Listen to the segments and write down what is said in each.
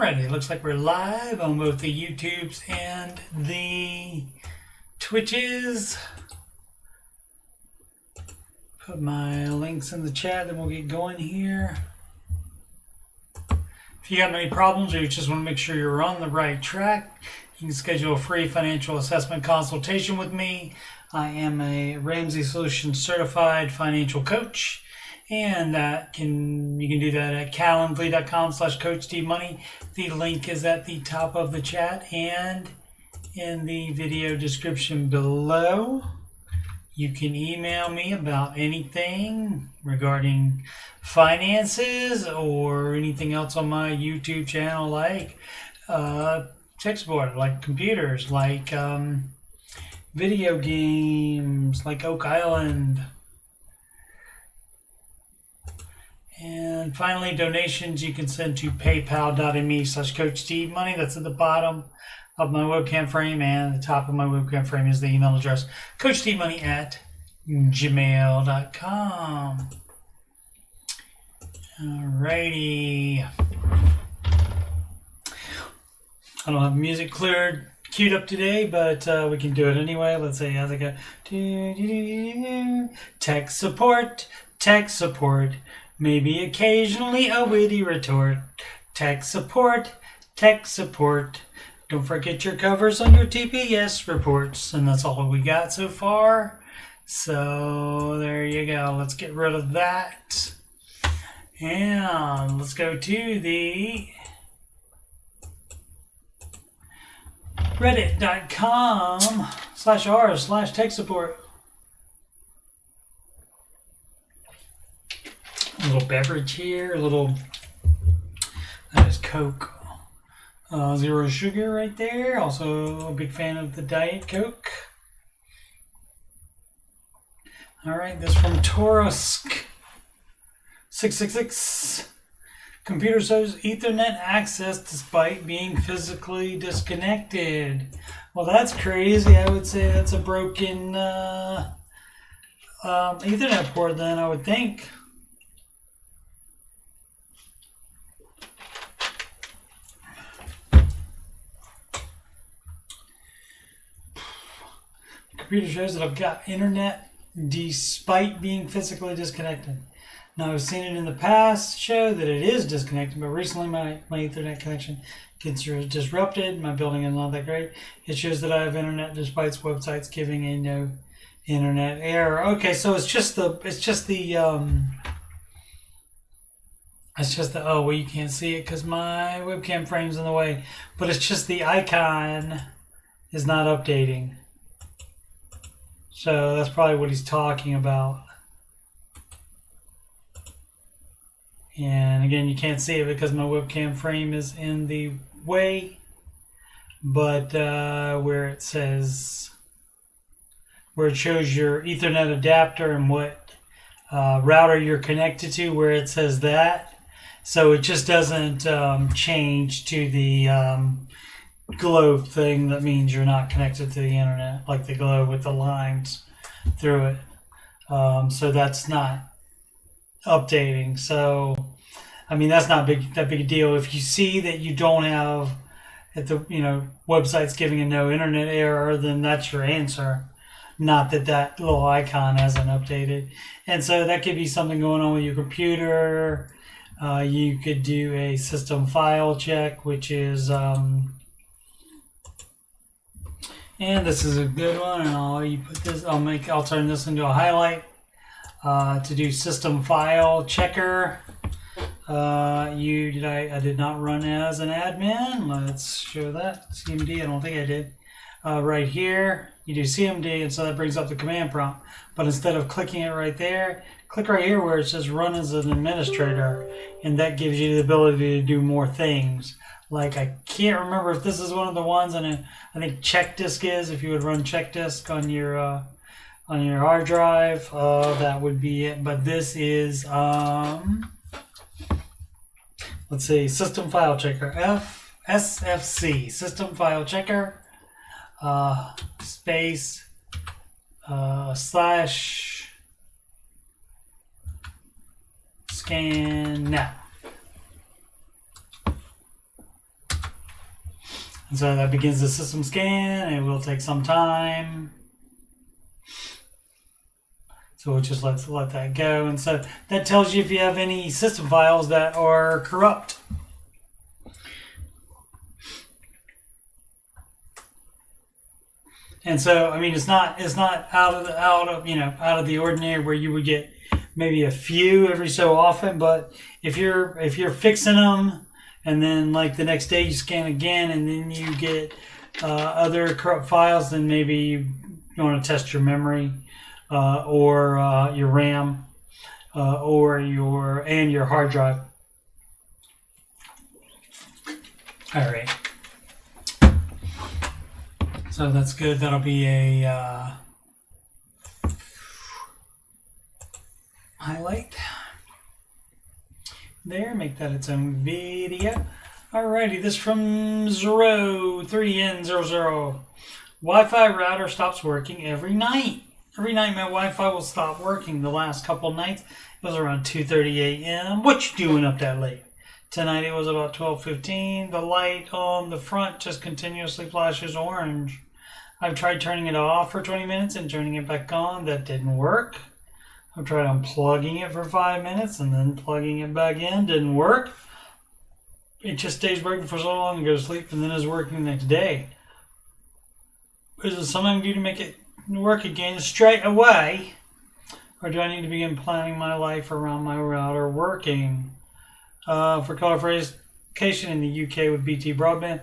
Alright, it looks like we're live on both the YouTubes and the Twitches. Put my links in the chat, then we'll get going here. If you have any problems or you just want to make sure you're on the right track, you can schedule a free financial assessment consultation with me. I am a Ramsey Solutions certified financial coach. And you can do that at calendly.com/coachdmoney. The link is at the top of the chat and in the video description below. You can email me about anything regarding finances or anything else on my YouTube channel, like tech support, like computers, like video games, like Oak Island. And finally, donations you can send to paypal.me/coachdmoney. That's at the bottom of my webcam frame, and the top of my webcam frame is the email address, coachdmoney@gmail.com. Alrighty. I don't have music queued up today, but we can do it anyway. Let's see, how's it go? Tech support, tech support. Maybe occasionally a witty retort. Tech support, tech support. Don't forget your covers on your TPS reports. And that's all we got so far. So there you go. Let's get rid of that. And let's go to the reddit.com/r/tech support. A little beverage here, that is Coke. Zero sugar right there. Also a big fan of the Diet Coke. Alright, this from Taurusk 666. Computer shows Ethernet access despite being physically disconnected. Well, that's crazy. I would say that's a broken Ethernet port then, I would think. Computer shows that I've got internet despite being physically disconnected. Now, I've seen it in the past show that it is disconnected, but recently my Ethernet connection gets disrupted. My building is not that great. It shows that I have internet despite websites giving a no internet error. Okay, so it's just the oh, well, you can't see it because my webcam frame's in the way, but it's just the icon is not updating. So that's probably what he's talking about. And again, you can't see it because my webcam frame is in the way. But where it shows your Ethernet adapter and what router you're connected to, where it says that. So it just doesn't change to the globe thing that means you're not connected to the internet, like the globe with the lines through it. So that's not updating. So I mean, that's not that big a deal. If you see that you don't have website's giving a no internet error, then that's your answer. Not that little icon hasn't updated. And so that could be something going on with your computer. You could do a system file check, which is and this is a good one, and I'll turn this into a highlight to do system file checker. I did not run as an admin. Let's show that CMD. I don't think I did. Right here, you do CMD, and so that brings up the command prompt. But instead of clicking it right there, click right here where it says run as an administrator, and that gives you the ability to do more things. Like, I can't remember if this is one of the ones, and I think check disk is. If you would run check disk on your hard drive, that would be it. But this is let's see, system file checker, SFC, system file checker, space slash scan now. And so that begins the system scan. It will take some time. So we'll just let that go. And so that tells you if you have any system files that are corrupt. And so, I mean, it's not out of the ordinary where you would get maybe a few every so often. But if you're fixing them, and then like the next day you scan again, and then you get other corrupt files, then maybe you want to test your memory. Or your RAM, or your hard drive. All right. So that's good. That'll be a highlight there. Make that its own video. Alrighty. This from 03N00. Wi-Fi router stops working every night. Every night my Wi-Fi will stop working. The last couple of nights, it was around 2:30 a.m. What you doing up that late? Tonight it was about 12:15. The light on the front just continuously flashes orange. I've tried turning it off for 20 minutes and turning it back on. That didn't work. I've tried unplugging it for 5 minutes and then plugging it back in. Didn't work. It just stays working for so long and goes to sleep and then is working the next day. Is there something I can do to make it work again straight away, or do I need to begin planning my life around my router working? For clarification, in the UK with BT Broadband,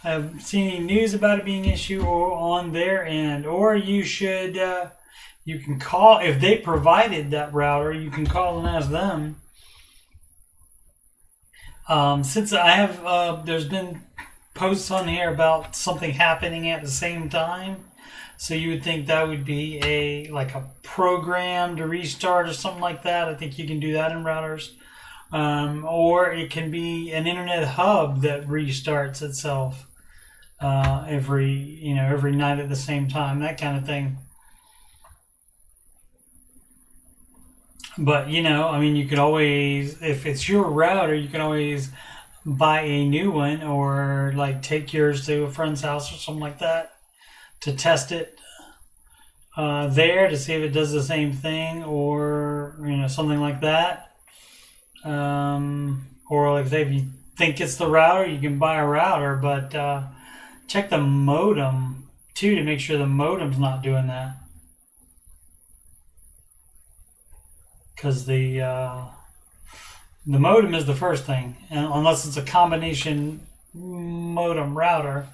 I haven't seen any news about it being an issue or on their end. Or you should, you can call, if they provided that router, you can call and ask them. Since I have, there's been posts on here about something happening at the same time. So you would think that would be a program to restart or something like that. I think you can do that in routers. Or it can be an internet hub that restarts itself every night at the same time, that kind of thing. But you could always, if it's your router, you can always buy a new one or take yours to a friend's house or something like that, to test it there to see if it does the same thing, or something like that. Or if you think it's the router, you can buy a router, but check the modem too to make sure the modem's not doing that, because the modem is the first thing, and unless it's a combination modem router,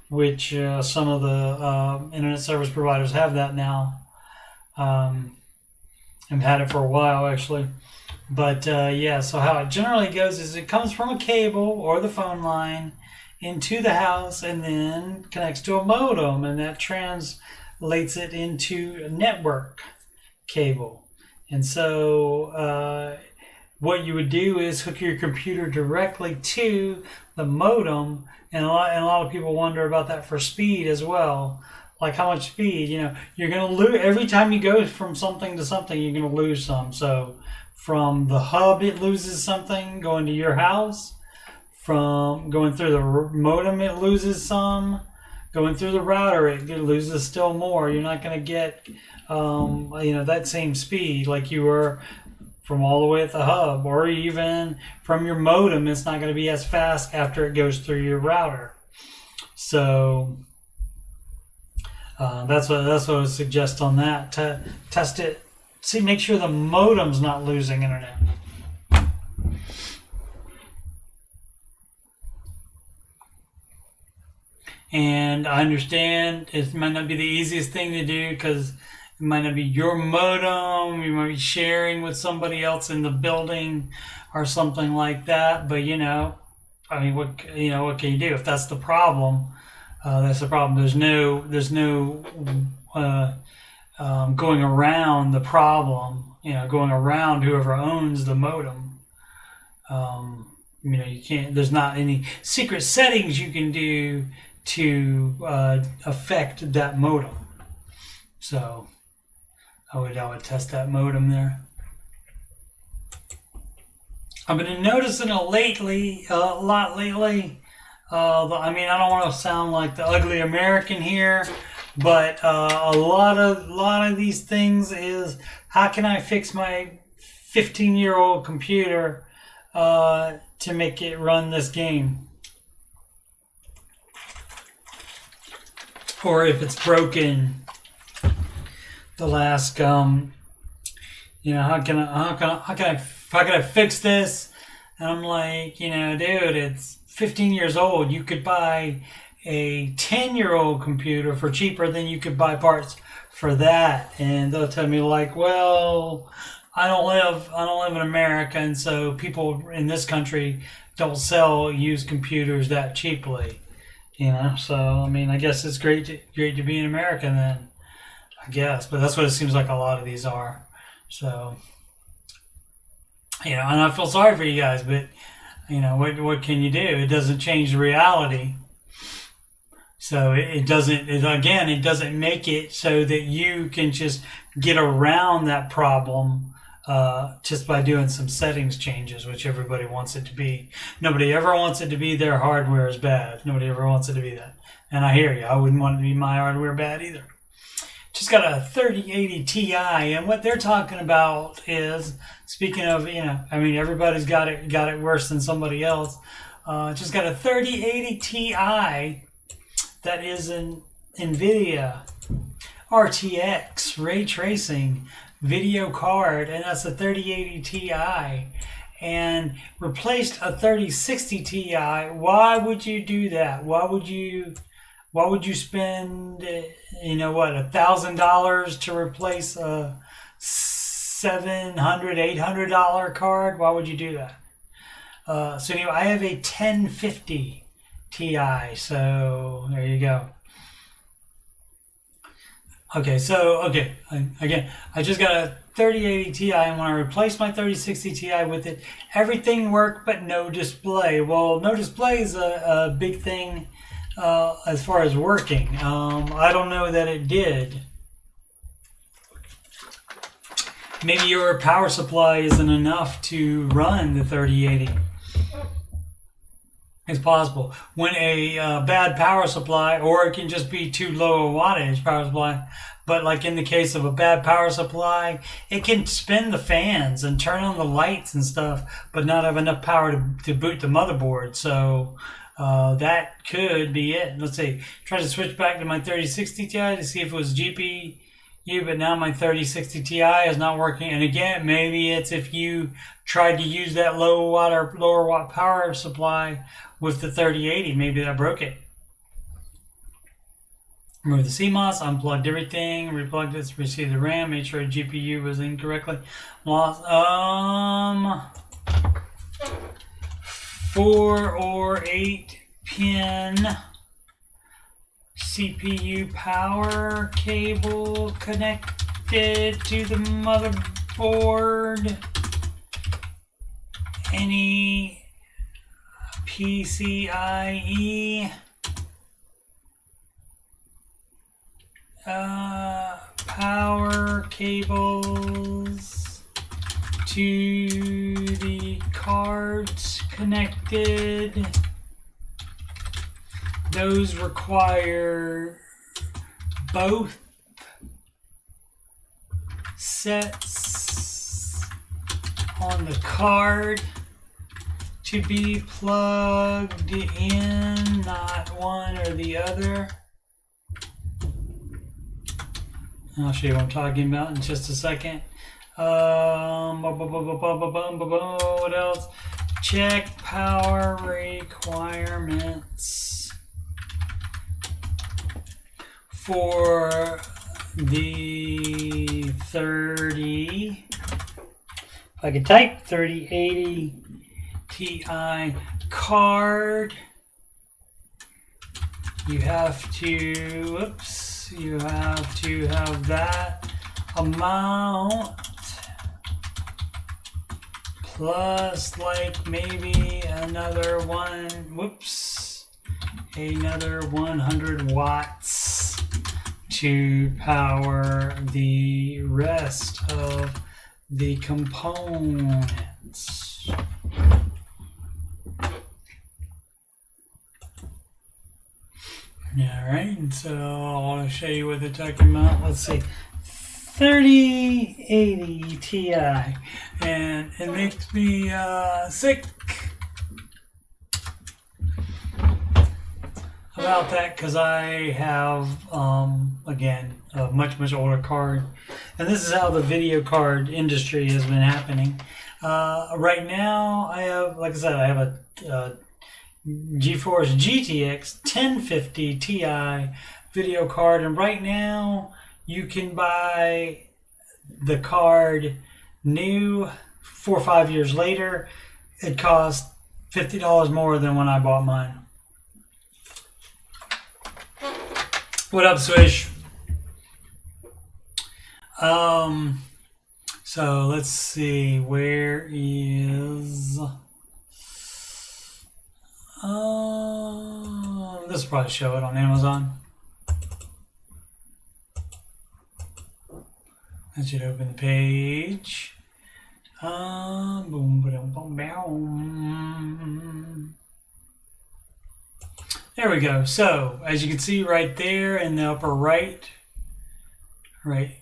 which some of the internet service providers have that now. I've had it for a while, actually. But so how it generally goes is it comes from a cable or the phone line into the house and then connects to a modem, and that translates it into a network cable. And so what you would do is hook your computer directly to the modem, and a lot of people wonder about that for speed as well. Like how much speed, you're going to lose every time you go from something to something, you're going to lose some. So from the hub, it loses something going to your house. From going through the modem, it loses some. Going through the router, it loses still more. You're not going to get, that same speed like you were from all the way at the hub, or even from your modem. It's not going to be as fast after it goes through your router. So that's what I would suggest on that. To test it, make sure the modem's not losing internet. And I understand it might not be the easiest thing to do because it might not be your modem. You might be sharing with somebody else in the building or something like that. But what can you do if that's the problem? That's the problem. There's no going around the problem. Going around whoever owns the modem. You can't. There's not any secret settings you can do to affect that modem. So I would test that modem there. I've been noticing a lot lately. I mean, I don't want to sound like the ugly American here, but a lot of these things is, how can I fix my 15-year-old computer to make it run this game? Or if it's broken, they'll ask, how can I fix this? And I'm like, dude, it's 15 years old. You could buy a 10-year-old computer for cheaper than you could buy parts for that. And they'll tell me like, well, I don't live in America, and so people in this country don't sell used computers that cheaply. So I mean, I guess it's great to be in America then, I guess. But that's what it seems like a lot of these are. So, and I feel sorry for you guys, but what can you do? It doesn't change the reality. So it doesn't make it so that you can just get around that problem just by doing some settings changes, which everybody wants it to be. Nobody ever wants it to be their hardware is bad. Nobody ever wants it to be that. And I hear you. I wouldn't want it to be my hardware bad either. Just got a 3080 Ti, and what they're talking about is, speaking of, everybody's got it worse than somebody else. Just got a 3080 Ti that is an NVIDIA RTX ray tracing video card, and that's a 3080 Ti, and replaced a 3060 Ti. Why would you do that? Why would you spend $1,000 to replace a $700, $800 card? Why would you do that? So anyway, I have a 1050 Ti, so there you go. Again, I just got a 3080 Ti, and when I replaced my 3060 Ti with it, everything worked but no display. Well, no display is a big thing as far as working. I don't know that it did. Maybe your power supply isn't enough to run the 3080. It's possible. When a bad power supply, or it can just be too low a wattage power supply, but like in the case of a bad power supply, it can spin the fans and turn on the lights and stuff, but not have enough power to boot the motherboard. So that could be it. Let's see. Try to switch back to my 3060 Ti to see if it was GPU, but now my 3060 Ti is not working. And again, maybe it's if you tried to use that lower watt power supply with the 3080, maybe that broke it. Remove the CMOS, unplugged everything, replugged it, receive the RAM, made sure the GPU was incorrectly lost. 4 or 8 pin CPU power cable connected to the motherboard. Any PCIe power cables to the cards connected. Those require both sets on the card to be plugged in, not one or the other. I'll show you what I'm talking about in just a second. What else? Check power requirements for the 30. If I could type 3080 Ti card, you have to have that amount plus like maybe another 100 watts to power the rest of the components. Yeah, right. And so I'll show you what they're talking about. Let's see. 3080 Ti, and it makes me sick about that because I have again a much older card, and this is how the video card industry has been happening. Right now, I have, like I said, I have a GeForce GTX 1050 Ti video card, and right now you can buy the card new 4 or 5 years later. It costs $50 more than when I bought mine. What up, Swish? So let's see, where is this will probably show it on Amazon. That should open the page. Boom, boom, boom, boom. There we go. So as you can see right there in the upper right,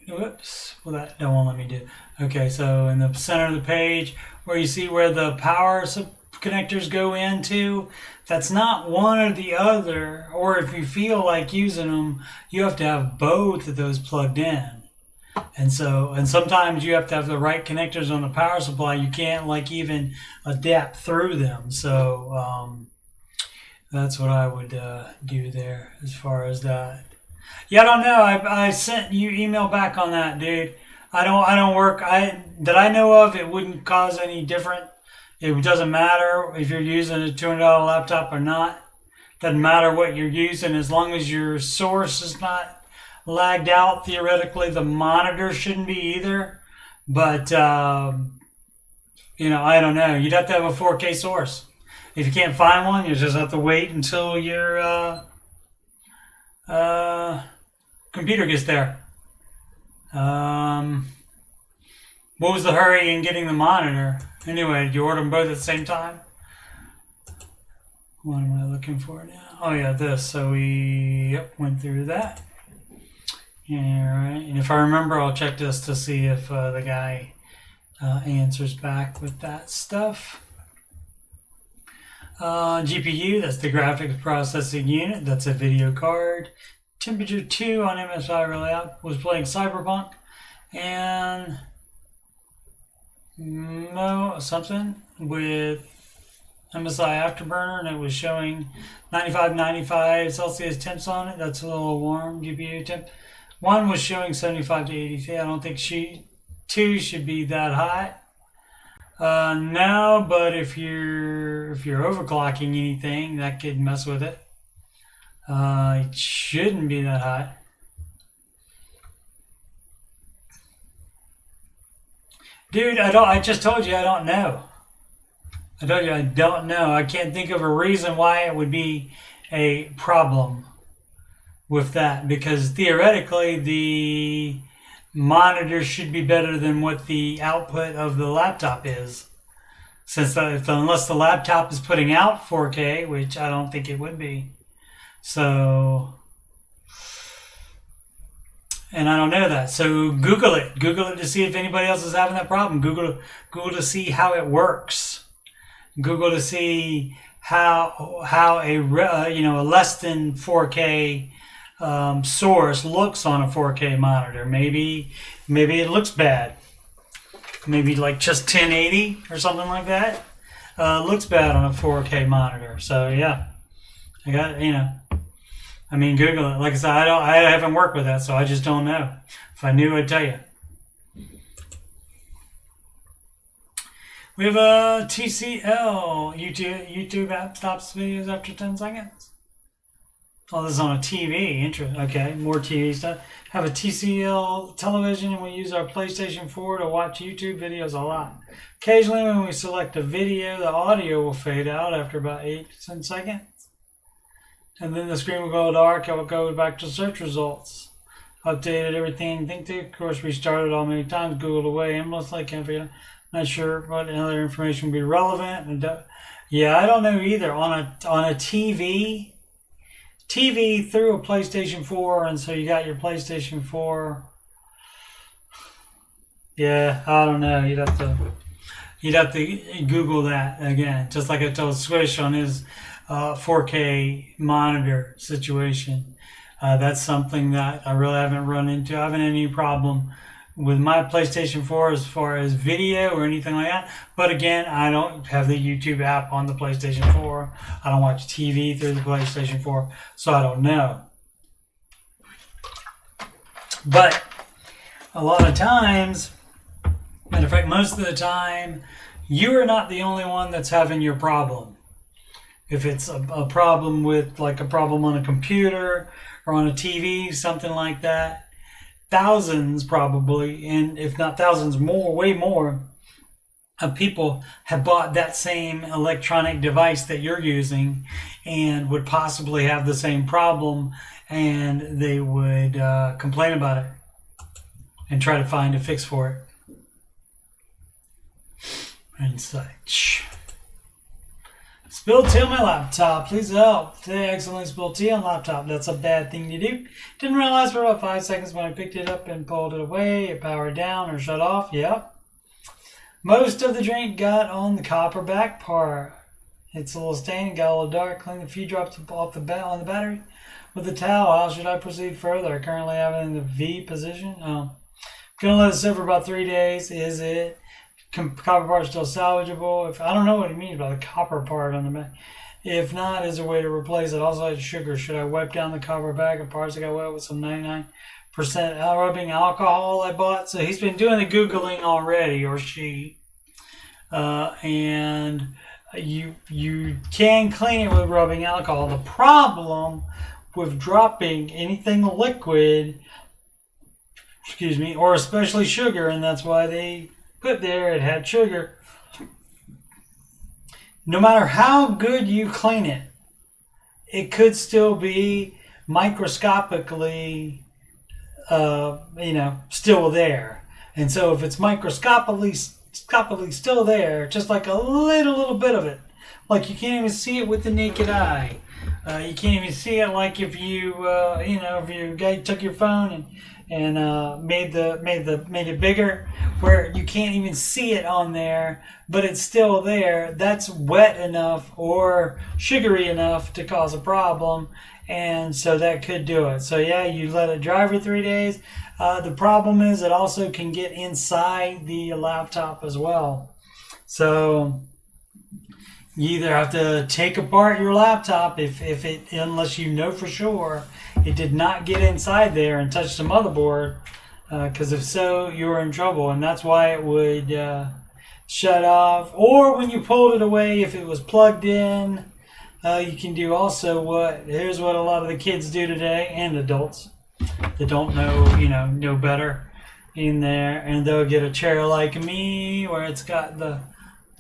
whoops, well that won't let me do. Okay, so in the center of the page where you see where the power connectors go into, that's not one or the other, or if you feel like using them, you have to have both of those plugged in. And sometimes you have to have the right connectors on the power supply. You can't like even adapt through them. So that's what I would do there as far as that. Yeah, I don't know. I sent you email back on that, dude. I don't work. That I know of, it wouldn't cause any different. It doesn't matter if you're using a $200 laptop or not. Doesn't matter what you're using as long as your source is not lagged out. Theoretically, the monitor shouldn't be either. But I don't know. You'd have to have a 4K source. If you can't find one, you just have to wait until your computer gets there. What was the hurry in getting the monitor? Anyway, did you order them both at the same time? What am I looking for now? Oh yeah, this. So we went through that. Yeah, right. And if I remember, I'll check this to see if the guy answers back with that stuff. GPU, that's the graphics processing unit. That's a video card. Temperature 2 on MSI Relay was playing Cyberpunk. And something with MSI Afterburner, and it was showing 95 Celsius temps on it. That's a little warm GPU temp. One was showing 75 to 80. I don't think 2 should be that hot. No, but if you're overclocking anything, that could mess with it. It shouldn't be that hot. Dude, I just told you I don't know. I told you I don't know. I can't think of a reason why it would be a problem with that, because theoretically the monitor should be better than what the output of the laptop is. Unless the laptop is putting out 4K, which I don't think it would be. So, and I don't know that. So Google it. Google it to see if anybody else is having that problem. Google to see how it works. Google to see how a less than 4K source looks on a 4K monitor. Maybe it looks bad. Maybe like just 1080 or something like that. Looks bad on a 4K monitor. So yeah, I got Google it. Like I said, I haven't worked with that, so I just don't know. If I knew, I'd tell you. We have a TCL. YouTube app stops videos after 10 seconds. Oh, this is on a TV. Interesting. Okay, more TV stuff. Have a TCL television, and we use our PlayStation 4 to watch YouTube videos a lot. Occasionally, when we select a video, the audio will fade out after about 8 to 10 seconds. And then the screen will go dark. It will go back to search results. Updated everything. Think to. Of course, restarted all many times. Googled away aimlessly. Can't figure. Not sure what other information would be relevant. Yeah, I don't know either. On a TV, TV through a PlayStation 4, and so you got your PlayStation 4. Yeah, I don't know. You'd have to Google that again, just like I told Swish on his 4K monitor situation. That's something that I really haven't run into. I haven't had any problem with my PlayStation 4 as far as video or anything like that. But again, I don't have the YouTube app on the PlayStation 4. I don't watch TV through the PlayStation 4, so I don't know. But a lot of times, matter of fact, most of the time, you are not the only one that's having your problem. If it's a problem with, like a problem on a computer or on a TV, something like that, thousands probably, and if not thousands more, way more, of people have bought that same electronic device that you're using and would possibly have the same problem, and they would complain about it and try to find a fix for it and such. Spilled tea on my laptop. Please help. Today I accidentally spilled tea on laptop. That's a bad thing to do. Didn't realize for about 5 seconds when I picked it up and pulled it away. It powered down or shut off. Yep. Most of the drink got on the copper back part. It's a little stained, got a little dark. Clean a few drops off on the battery with a towel. How should I proceed further? I currently have it in the V position. I'm going to let it sit for about 3 days. Is it? Copper part still salvageable? I don't know what he means by the copper part on the back. If not, is there a way to replace it? Also, had sugar. Should I wipe down the copper bag of parts that got wet with some 99% rubbing alcohol I bought? So he's been doing the Googling already, or she. And you can clean it with rubbing alcohol. The problem with dropping anything liquid, or especially sugar, and that's why they put there it had sugar. No matter how good you clean it, it could still be microscopically, still there. And so if it's microscopically still there, just like a little bit of it, like you can't even see it with the naked eye. You can't even see it like if you, if you guy took your phone and made it bigger, where you can't even see it on there, but it's still there. That's wet enough or sugary enough to cause a problem, and so that could do it. So yeah, you let it dry for 3 days. The problem is it also can get inside the laptop as well. So you either have to take apart your laptop unless you know for sure it did not get inside there and touch the motherboard, because if so, you're in trouble, and that's why it would shut off. Or when you pulled it away, if it was plugged in, you can do also here's what a lot of the kids do today, and adults that don't know better in there, and they'll get a chair like me where it's got the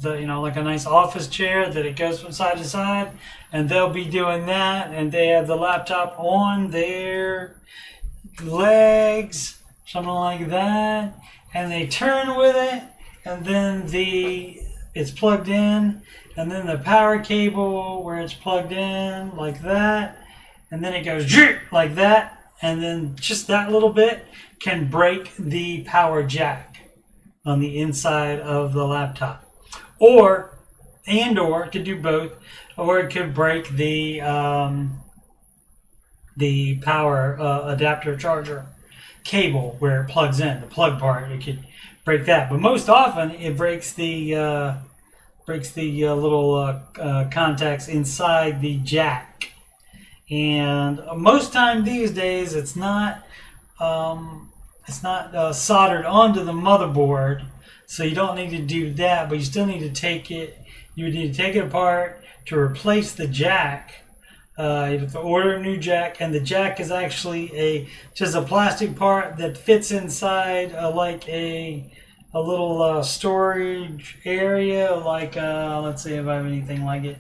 like a nice office chair that it goes from side to side, and they'll be doing that, and they have the laptop on their legs, something like that, and they turn with it, and then it's plugged in, and then the power cable where it's plugged in like that, and then it goes like that, and then just that little bit can break the power jack on the inside of the laptop. Or it could do both, or it could break the power adapter charger cable where it plugs in, the plug part. It could break that, but most often it breaks the little contacts inside the jack. And most time these days, it's not soldered onto the motherboard. So you don't need to do that, but you still need to take it. You would need to take it apart to replace the jack. You have to order a new jack, and the jack is actually just a plastic part that fits inside like a little storage area. Like let's see if I have anything like it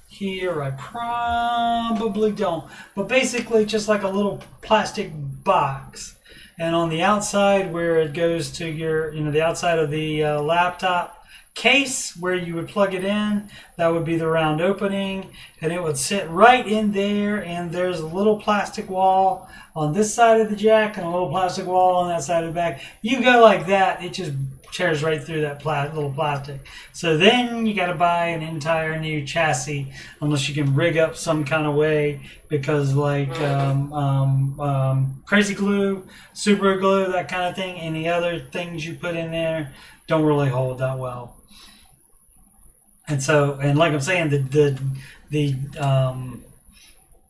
here. I probably don't, but basically just like a little plastic box. And on the outside where it goes to your, the outside of the laptop case where you would plug it in. That would be the round opening, and it would sit right in there, and there's a little plastic wall on this side of the jack and a little plastic wall on that side of the back. You go like that, it just tears right through that little plastic. So then you got to buy an entire new chassis, unless you can rig up some kind of way, because like crazy glue, super glue, that kind of thing, any other things you put in there don't really hold that well. And so, and like I'm saying, the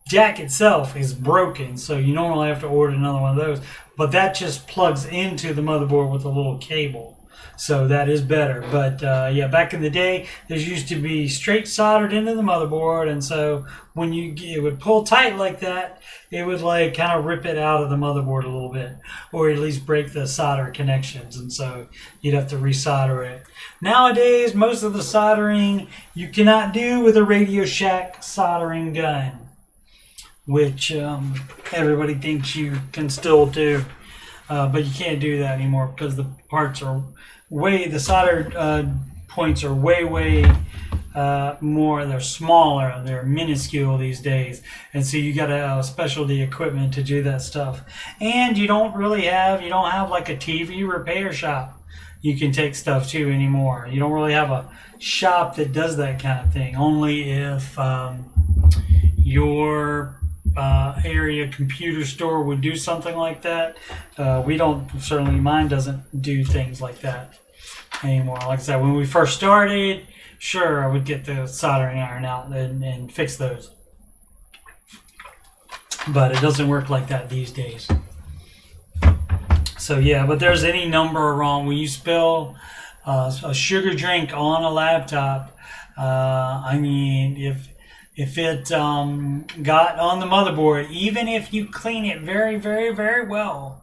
jack itself is broken, so you normally have to order another one of those. But that just plugs into the motherboard with a little cable. So that is better. But yeah, back in the day, there used to be straight soldered into the motherboard, and so when it would pull tight like that, it would like kind of rip it out of the motherboard a little bit, or at least break the solder connections, and so you'd have to resolder it. Nowadays, most of the soldering you cannot do with a Radio Shack soldering gun, which everybody thinks you can still do. But you can't do that anymore because the parts are the solder points are way more, they're smaller, they're minuscule these days. And so you got to have specialty equipment to do that stuff. And you don't have like a TV repair shop you can take stuff to anymore. You don't really have a shop that does that kind of thing. Only if your area computer store would do something like that. We don't, certainly mine doesn't do things like that anymore. Like I said, when we first started, sure, I would get the soldering iron out and fix those. But it doesn't work like that these days. So yeah, but there's any number wrong. When you spill a sugar drink on a laptop, I mean, if it got on the motherboard, even if you clean it very, very, very well,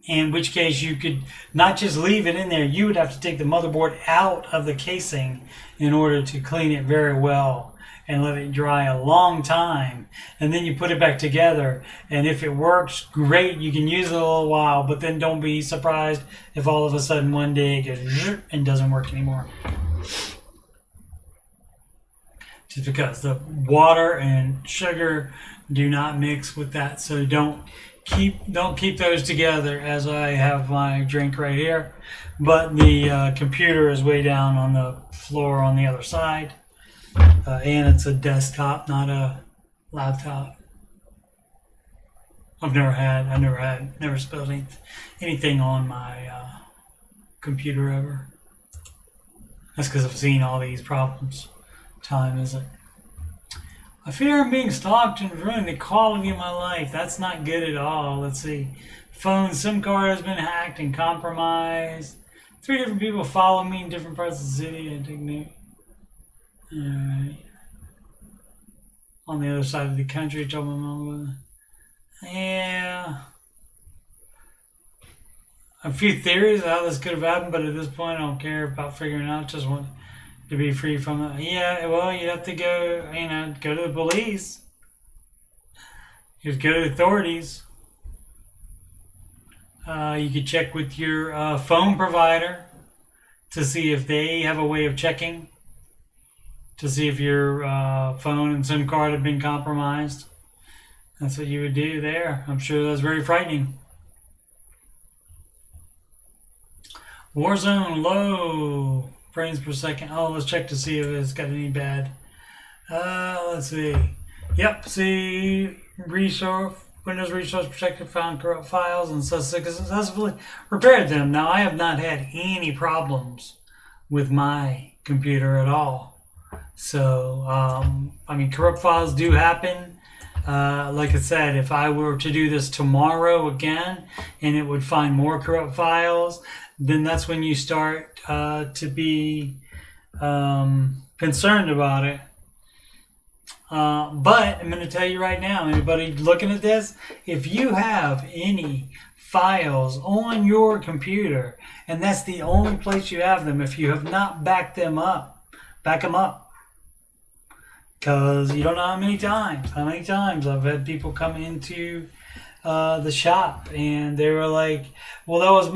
in which case you could not just leave it in there, you would have to take the motherboard out of the casing in order to clean it very well and let it dry a long time. And then you put it back together, and if it works, great, you can use it a little while, but then don't be surprised if all of a sudden one day it goes and doesn't work anymore. Just because the water and sugar do not mix with that, so don't keep those together. As I have my drink right here, but the computer is way down on the floor on the other side, and it's a desktop, not a laptop. I've never spilled anything on my computer ever. That's because I've seen all these problems. Time is it? I fear I'm being stalked and ruining the quality of my life. That's not good at all. Let's see. Phone SIM card has been hacked and compromised. 3 different people follow me in different parts of the city. I take note. Alright. On the other side of the country, yeah. A few theories of how this could have happened, but at this point I don't care about figuring out. Just want to be free from it. Yeah, well, you have to go to the police. You just go to the authorities. You could check with your phone provider to see if they have a way of checking, to see if your phone and SIM card have been compromised. That's what you would do there. I'm sure that's very frightening. Warzone low frames per second. Oh, let's check to see if it's got any bad. Let's see. Yep, see, Windows Resource Protector found corrupt files and successfully repaired them. Now, I have not had any problems with my computer at all. So, I mean, corrupt files do happen. Like I said, if I were to do this tomorrow again and it would find more corrupt files, then that's when you start to be concerned about it. But I'm going to tell you right now, anybody looking at this, if you have any files on your computer and that's the only place you have them, if you have not backed them up, back them up. Because you don't know how many times I've had people come into the shop, and they were like, "Well, that was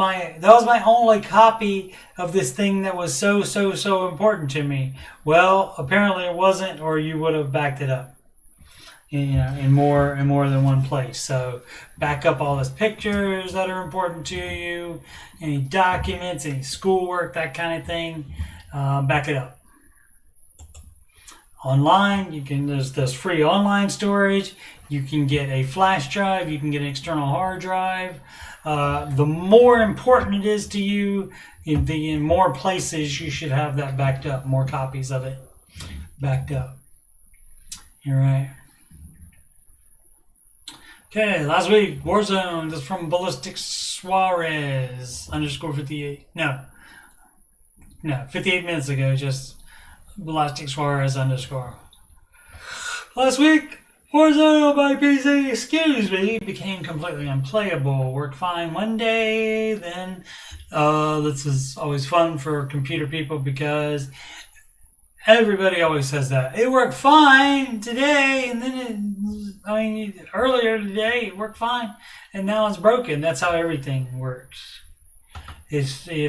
my only copy of this thing that was so important to me." Well, apparently it wasn't, or you would have backed it up, in more than one place. So back up all those pictures that are important to you, any documents, any schoolwork, that kind of thing. Back it up. Online, there's free online storage. You can get a flash drive. You can get an external hard drive. The more important it is to you, in more places you should have that backed up. More copies of it backed up. All right. Okay, last week, Warzone. This is from Ballistic Suarez _58. No, 58 minutes ago, just Ballistic Suarez _. Last week, Warzone on my PC, became completely unplayable. Worked fine one day, then this is always fun for computer people because everybody always says that. It worked fine today, and then earlier today it worked fine, and now it's broken. That's how everything works. It's, we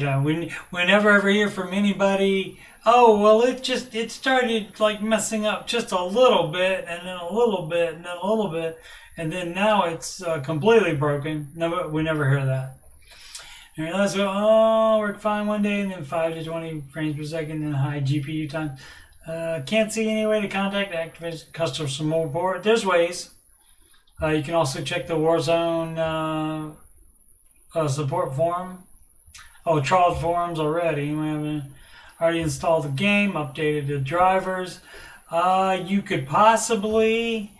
never ever hear from anybody, "Oh, well, it started like messing up just a little bit, and then a little bit, and then a little bit, and then now it's completely broken." Never, we never hear that. And let's go, worked fine one day, and then 5 to 20 frames per second, and high GPU time. Can't see any way to contact Activision customer support. There's ways. You can also check the Warzone support forum. Trial forums already. We haven't already installed the game, updated the drivers. You could possibly,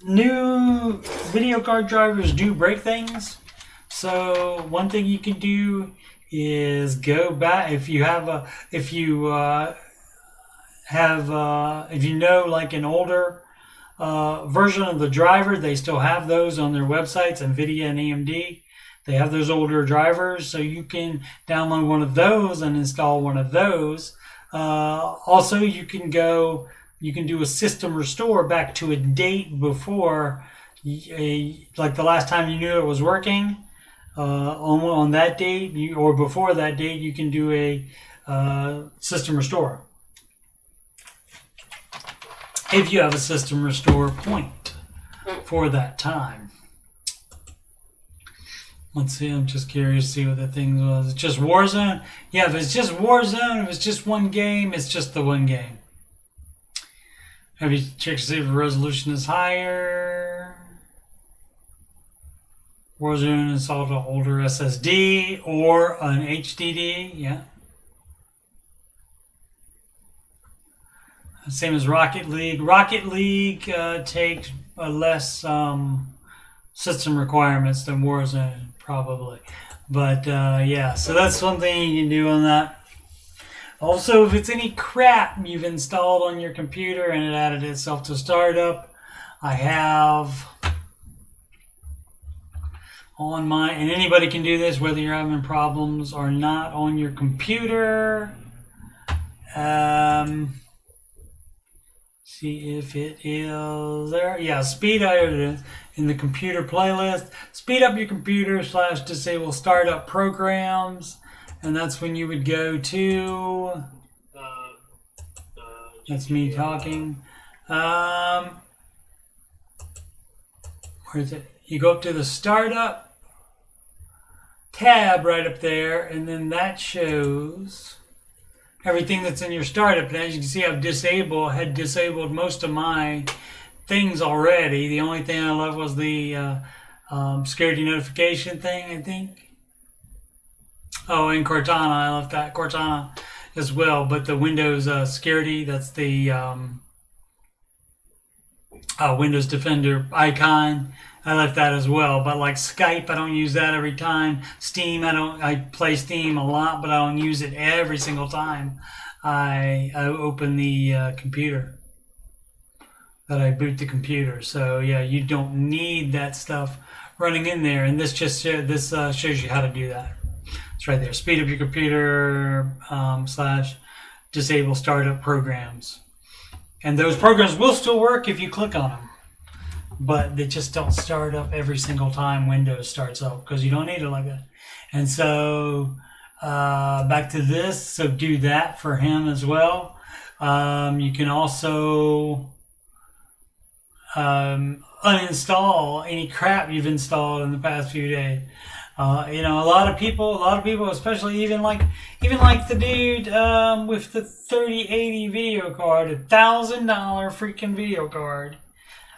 new video card drivers do break things. So one thing you can do is go back if you know like an older version of the driver. They still have those on their websites, NVIDIA and AMD. They have those older drivers, so you can download one of those and install one of those. Also, you can do a system restore back to a date before, like the last time you knew it was working. On that date, or before that date, you can do a system restore. If you have a system restore point for that time. Let's see, I'm just curious to see what the thing was. It's just Warzone? Yeah, if it's just Warzone, if it's just one game, it's just the one game. Have you checked to see if the resolution is higher? Warzone installed an older SSD or an HDD, yeah. Same as Rocket League. Rocket League takes less system requirements than Warzone, probably. But yeah, so that's one thing you can do on that. Also, if it's any crap you've installed on your computer and it added itself to startup, I have on my, and anybody can do this whether you're having problems or not on your computer. See if it is there. Yeah, speed up in the computer playlist. Speed up your computer / disable startup programs. And that's when you would go to, that's me talking. Where is it? You go up to the startup tab right up there, and then that shows everything that's in your startup. And as you can see, I've had disabled most of my things already. The only thing I left was the security notification thing, I think. Oh, and Cortana, I left that Cortana as well. But the Windows security, that's the Windows Defender icon, I left that as well. But like Skype, I don't use that every time. Steam, I play Steam a lot, but I don't use it every single time I open the computer, that I boot the computer. So yeah, you don't need that stuff running in there. And this just shows you how to do that. It's right there. Speed up your computer / disable startup programs. And those programs will still work if you click on them. but they just don't start up every single time Windows starts up because you don't need it like that. And so back to this, so do that for him as well. You can also uninstall any crap you've installed in the past few days. A lot of people, especially even like the dude with the 3080 video card, $1,000 freaking video card,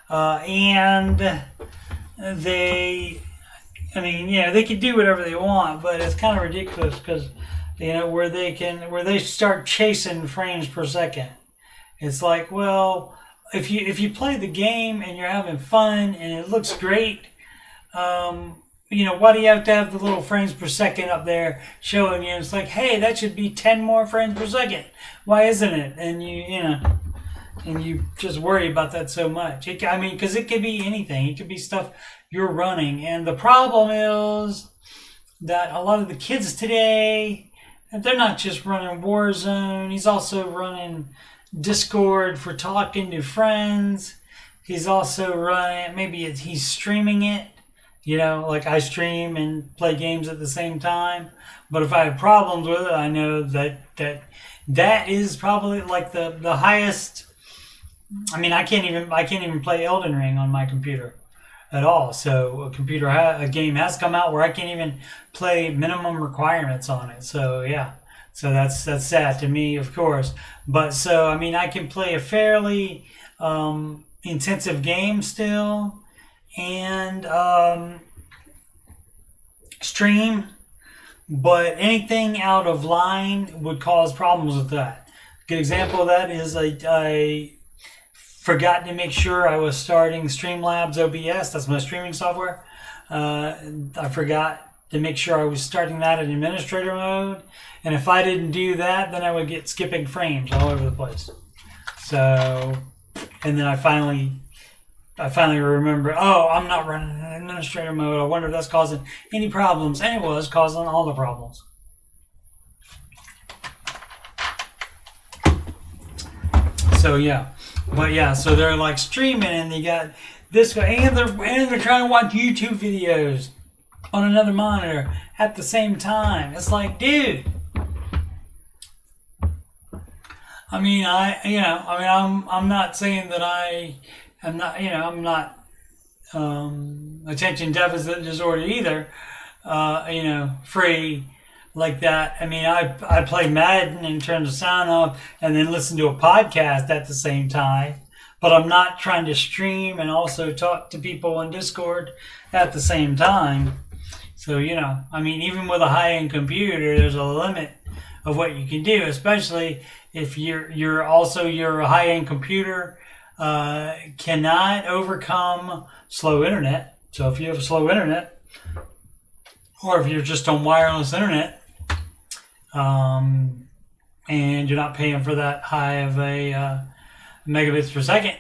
and they can do whatever they want, but it's kind of ridiculous because where they start chasing frames per second. It's like, well, if you play the game and you're having fun and it looks great, why do you have to have the little frames per second up there showing you? It's like, hey, that should be 10 more frames per second. Why isn't it? And you just worry about that so much. Because it could be anything. It could be stuff you're running. And the problem is that a lot of the kids today, they're not just running Warzone. He's also running Discord for talking to friends. He's also running, he's streaming it. Like I stream and play games at the same time. But if I have problems with it, I know that is probably like the highest. I can't even play Elden Ring on my computer at all. So a game has come out where I can't even play minimum requirements on it. So yeah. So that's sad to me, of course. But so I can play a fairly intensive game still. And stream, but anything out of line would cause problems with that. A good example of that is I forgot to make sure I was starting Streamlabs OBS. That's my streaming software. I forgot to make sure I was starting that in administrator mode, and if I didn't do that, then I would get skipping frames all over the place. So, and then I finally remember, I'm not running in administrator mode. I wonder if that's causing any problems. And it was causing all the problems. So yeah. But yeah, so they're like streaming and they got this guy, and they're trying to watch YouTube videos on another monitor at the same time. It's like, dude. I'm not saying that I'm not attention deficit disorder either, free like that. I play Madden and turn the sound off and then listen to a podcast at the same time, but I'm not trying to stream and also talk to people on Discord at the same time. So, even with a high-end computer, there's a limit of what you can do, especially if your high-end computer cannot overcome slow internet. So if you have slow internet, or if you're just on wireless internet, and you're not paying for that high of a megabits per second,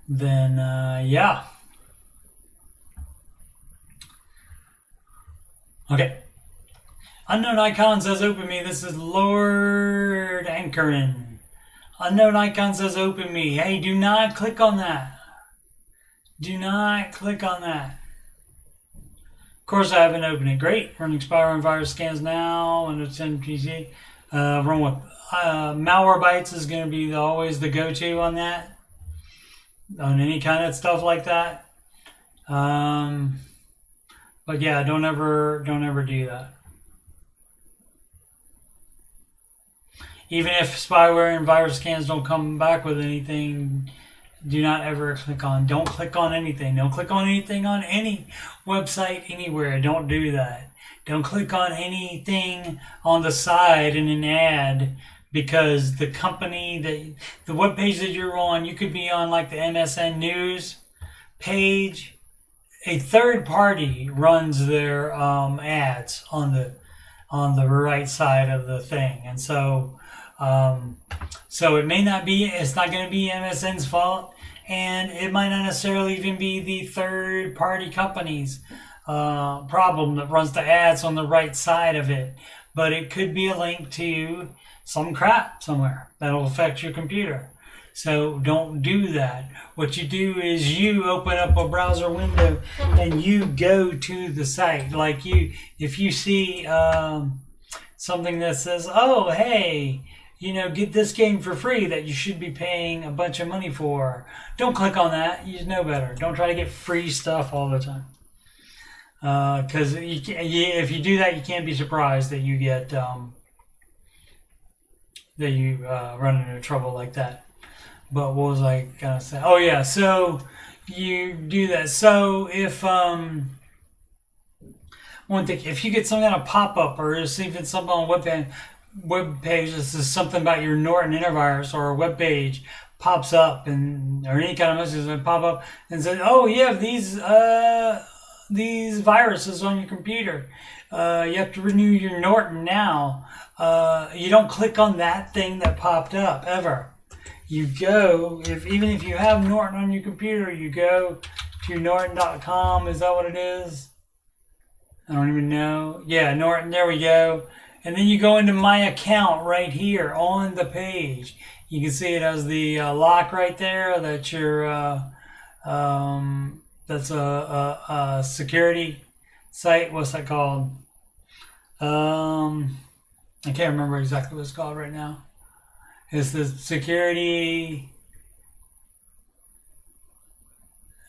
then yeah. Okay. Unknown Icon says open me. This is Lord Anchorin. Unknown Icon says open me. Hey, do not click on that. Do not click on that. Of course, I haven't opened it. Great. Running spyware virus scans now, and it's in PC. Run with Malwarebytes is going to be always the go-to on that. On any kind of stuff like that. But yeah, don't ever do that. Even if spyware and virus scans don't come back with anything, do not ever don't click on anything. Don't click on anything on any website anywhere. Don't do that. Don't click on anything on the side in an ad, because the company, the web page that you're on, you could be on like the MSN News page. A third party runs their ads on the right side of the thing, and so it's not going to be MSN's fault, and it might not necessarily even be the third party company's problem that runs the ads on the right side of it, but it could be a link to some crap somewhere that'll affect your computer. So don't do that. What you do is you open up a browser window and you go to the site. Like if you see something that says, oh, hey, get this game for free that you should be paying a bunch of money for. Don't click on that. You know better. Don't try to get free stuff all the time. Because if you do that, you can't be surprised that you get run into trouble like that. But what was I gonna say? Oh yeah, so you do that. So if one thing, if you get some kind of pop-up or even something on web page, this is something about your Norton antivirus or a web page pops up or any kind of message that pop up and says, oh, you have these viruses on your computer. You have to renew your Norton now. You don't click on that thing that popped up ever. You go, even if you have Norton on your computer, you go to norton.com. Is that what it is? I don't even know. Yeah, Norton, there we go. And then you go into my account right here on the page. You can see it has the lock right there. That's your that's a security site. What's that called? I can't remember exactly what it's called right now. It's the security,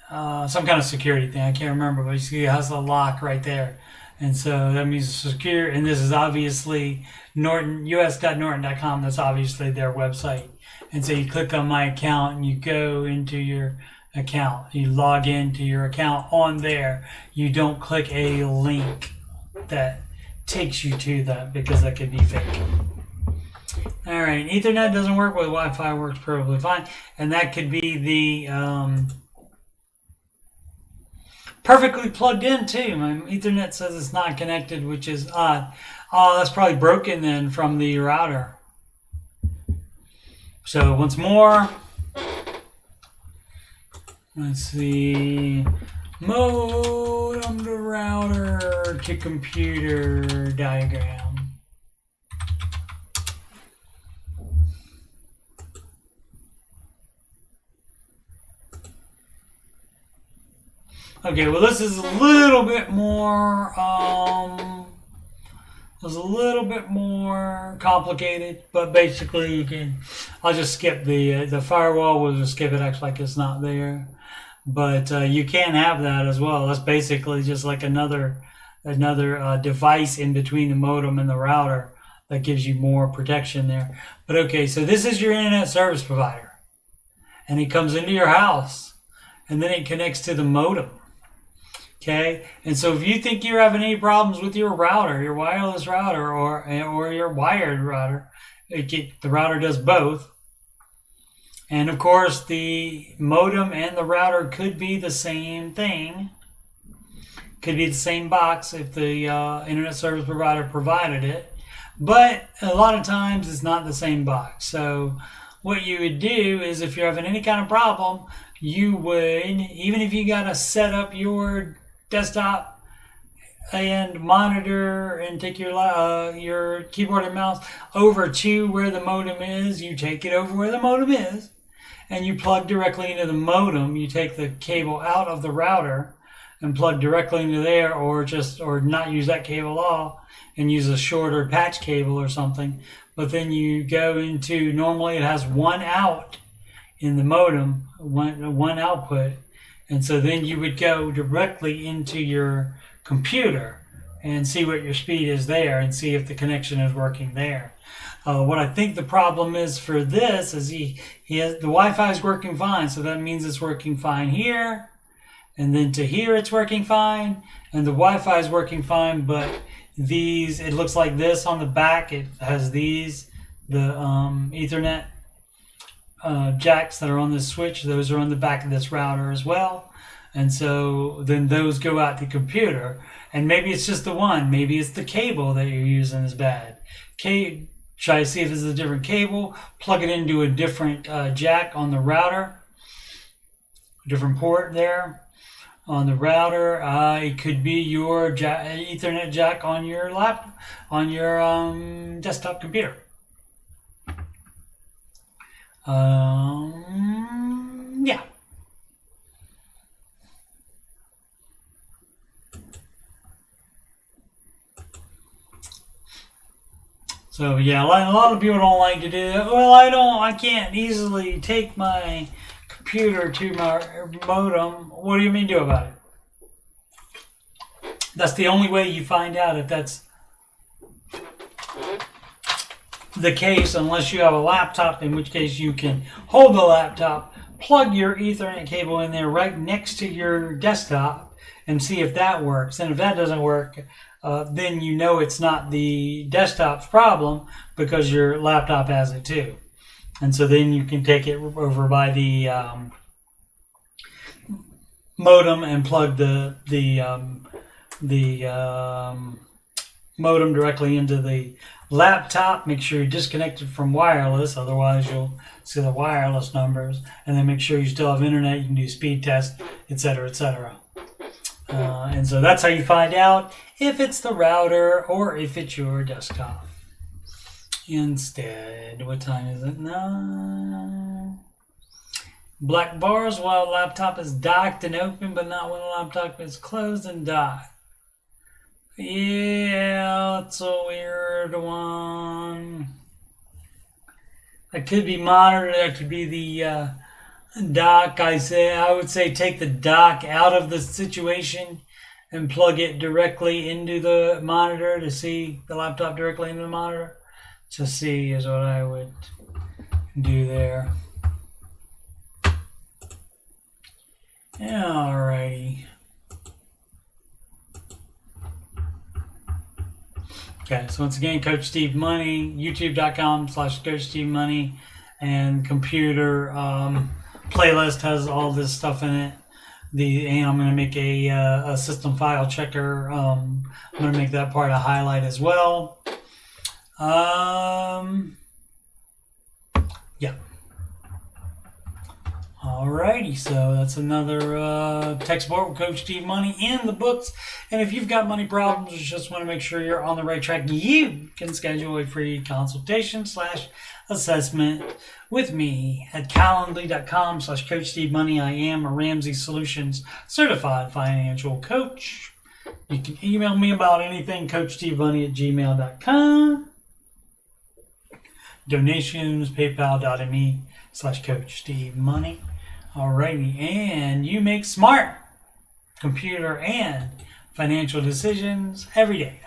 some kind of security thing. I can't remember, but you see it has a lock right there. And so that means it's secure. And this is obviously us.norton.com. That's obviously their website. And so you click on my account and you go into your account. You log into your account on there. You don't click a link that takes you to that because that could be fake. All right, Ethernet doesn't work, but Wi-Fi works perfectly fine. And that could be the perfectly plugged in too. My Ethernet says it's not connected, which is odd. Oh, that's probably broken then from the router. So once more, let's see, modem to router to computer diagram. Okay, well this is a little bit more complicated, but basically you can, I'll just skip the firewall, we'll just skip it, act like it's not there. But you can have that as well. That's basically just like another device in between the modem and the router that gives you more protection there. But okay, so this is your internet service provider. And it comes into your house and then it connects to the modem. Okay, and so if you think you're having any problems with your router, your wireless router, or your wired router, the router does both. And of course, the modem and the router could be the same thing. Could be the same box if the internet service provider provided it. But a lot of times it's not the same box. So what you would do is if you're having any kind of problem, you would, even if you got to set up your desktop and monitor and take your keyboard and mouse over to where the modem is, you take it over where the modem is and you plug directly into the modem. You take the cable out of the router and plug directly into there, or not use that cable at all and use a shorter patch cable or something. But then you go into, normally it has one out in the modem, one output. And so then you would go directly into your computer and see what your speed is there and see if the connection is working there. What I think the problem is for this is the Wi-Fi is working fine. So that means it's working fine here. And then to here it's working fine. And the Wi-Fi is working fine. But these, it looks like this on the back. It has these, the Ethernet jacks that are on this switch. Those are on the back of this router as well. And so then those go out to the computer. And maybe it's just the one. Maybe it's the cable that you're using is bad. Try to see if it's a different cable. Plug it into a different jack on the router. A different port there on the router. It could be your Ethernet jack on your laptop, on your desktop computer. Yeah. So yeah, a lot of people don't like to do that. Well, I can't easily take my computer to my modem. What do you mean do about it? That's the only way you find out if that's the case, unless you have a laptop, in which case you can hold the laptop, plug your Ethernet cable in there right next to your desktop, and see if that works. And if that doesn't work, then you know it's not the desktop's problem because your laptop has it too. And so then you can take it over by the modem and plug the modem directly into the laptop. Make sure you're disconnected from wireless, otherwise you'll see the wireless numbers. And then make sure you still have internet. You can do speed test, etc., etc. And so that's how you find out if it's the router or if it's your desktop. Instead, what time is it? No. Black bars while laptop is docked and open, but not when the laptop is closed and docked. Yeah, it's a weird one. That could be monitored. That could be the dock. I would say take the dock out of the situation and plug it directly into the monitor to see the laptop directly into the monitor. To see is what I would do there. Alrighty. Okay, so once again, Coach Steve Money, youtube.com/Coach Steve Money, and computer playlist has all this stuff in it. And I'm going to make a system file checker. I'm going to make that part a highlight as well. Yeah. Alrighty, so that's another tech support with Coach Steve Money in the books. And if you've got money problems or just want to make sure you're on the right track, you can schedule a free consultation/assessment with me at calendly.com/Coach Steve Money. I am a Ramsey Solutions certified financial coach. You can email me about anything, CoachSteveMoney@gmail.com. Donations, paypal.me/Coach Steve Money. Alrighty, and you make smart computer and financial decisions every day.